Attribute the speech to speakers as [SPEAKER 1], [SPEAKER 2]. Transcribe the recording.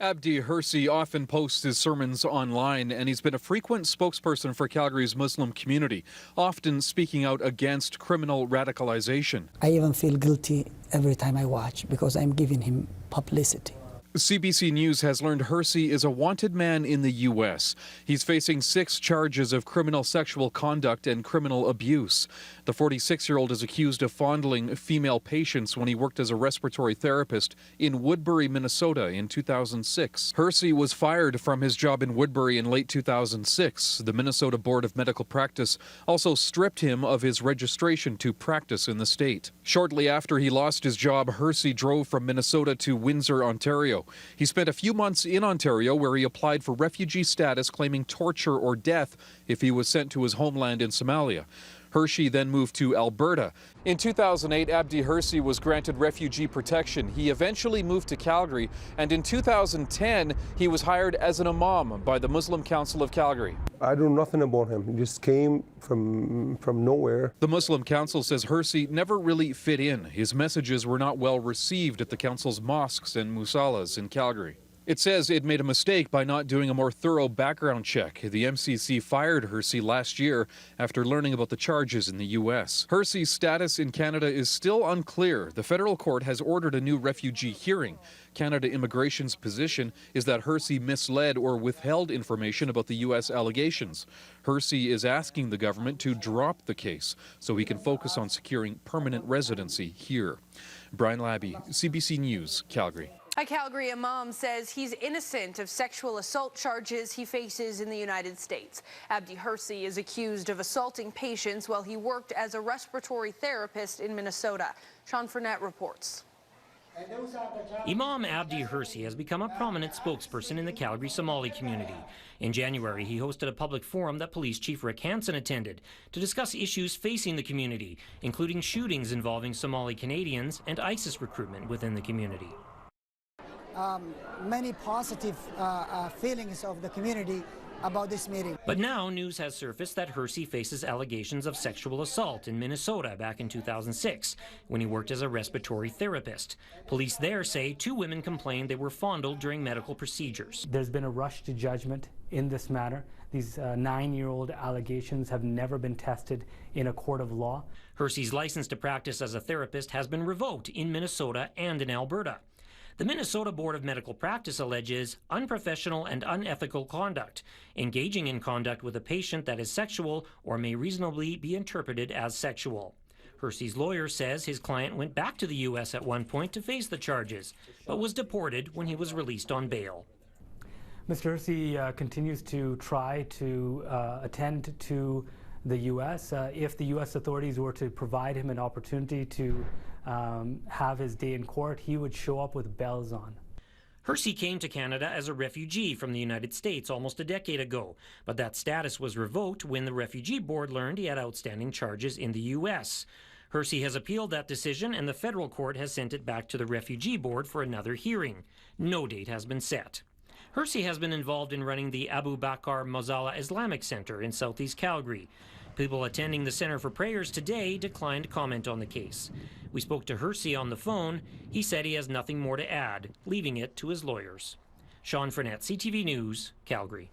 [SPEAKER 1] Abdi Hirsi often posts his sermons online, and he's been a frequent spokesperson for Calgary's Muslim community, often speaking out against criminal radicalization.
[SPEAKER 2] I even feel guilty every time I watch because I'm giving him publicity.
[SPEAKER 1] CBC News has learned Hirsi is a wanted man in the U.S. He's facing 6 charges of criminal sexual conduct and criminal abuse. The 46-year-old is accused of fondling female patients when he worked as a respiratory therapist in Woodbury, Minnesota in 2006. Hirsi was fired from his job in Woodbury in late 2006. The Minnesota Board of Medical Practice also stripped him of his registration to practice in the state. Shortly after he lost his job, Hirsi drove from Minnesota to Windsor, Ontario. He spent a few months in Ontario where he applied for refugee status, claiming torture or death if he was sent to his homeland in Somalia. Hirsi then moved to Alberta. In 2008, Abdi Hirsi was granted refugee protection. He eventually moved to Calgary, and in 2010, he was hired as an imam by the Muslim Council of Calgary.
[SPEAKER 3] I know nothing about him. He just came from nowhere.
[SPEAKER 1] The Muslim Council says Hirsi never really fit in. His messages were not well received at the council's mosques and musallas in Calgary. It says it made a mistake by not doing a more thorough background check. The MCC fired Hirsi last year after learning about the charges in the U.S. Hirsi's status in Canada is still unclear. The federal court has ordered a new refugee hearing. Canada Immigration's position is that Hirsi misled or withheld information about the U.S. allegations. Hirsi is asking the government to drop the case so he can focus on securing permanent residency here. Brian Labby, CBC News, Calgary.
[SPEAKER 4] A Calgary imam says he's innocent of sexual assault charges he faces in the United States. Abdi Hirsi is accused of assaulting patients while he worked as a respiratory therapist in Minnesota. Sean Fournette reports.
[SPEAKER 5] Imam Abdi Hirsi has become a prominent spokesperson in the Calgary Somali community. In January, he hosted a public forum that Police Chief Rick Hansen attended to discuss issues facing the community, including shootings involving Somali Canadians and ISIS recruitment within the community.
[SPEAKER 2] Many positive feelings of the community about this meeting.
[SPEAKER 5] But now news has surfaced that Hirsi faces allegations of sexual assault in Minnesota back in 2006 when he worked as a respiratory therapist. Police there say 2 women complained they were fondled during medical procedures.
[SPEAKER 6] There's been a rush to judgment in this matter. These 9-year-old allegations have never been tested in a court of law.
[SPEAKER 5] Hirsi's license to practice as a therapist has been revoked in Minnesota and in Alberta. The Minnesota Board of Medical Practice alleges unprofessional and unethical conduct, engaging in conduct with a patient that is sexual or may reasonably be interpreted as sexual. Hirsi's lawyer says his client went back to the U.S. at one point to face the charges, but was deported when he was released on bail.
[SPEAKER 6] Mr. Hirsi continues to try to attend to the U.S. If the U.S. authorities were to provide him an opportunity to have his day in court, he would show up with bells on.
[SPEAKER 5] Hirsi came to Canada as a refugee from the United States almost a decade ago, but that status was revoked when the Refugee Board learned he had outstanding charges in the U.S. Hirsi has appealed that decision, and the federal court has sent it back to the Refugee Board for another hearing. No date has been set. Hirsi has been involved in running the Abu Bakr Mozalla Islamic Center in southeast Calgary. People attending the Center for Prayers today declined comment on the case. We spoke to Hirsi on the phone. He said he has nothing more to add, leaving it to his lawyers. Sean Fournette, CTV News, Calgary.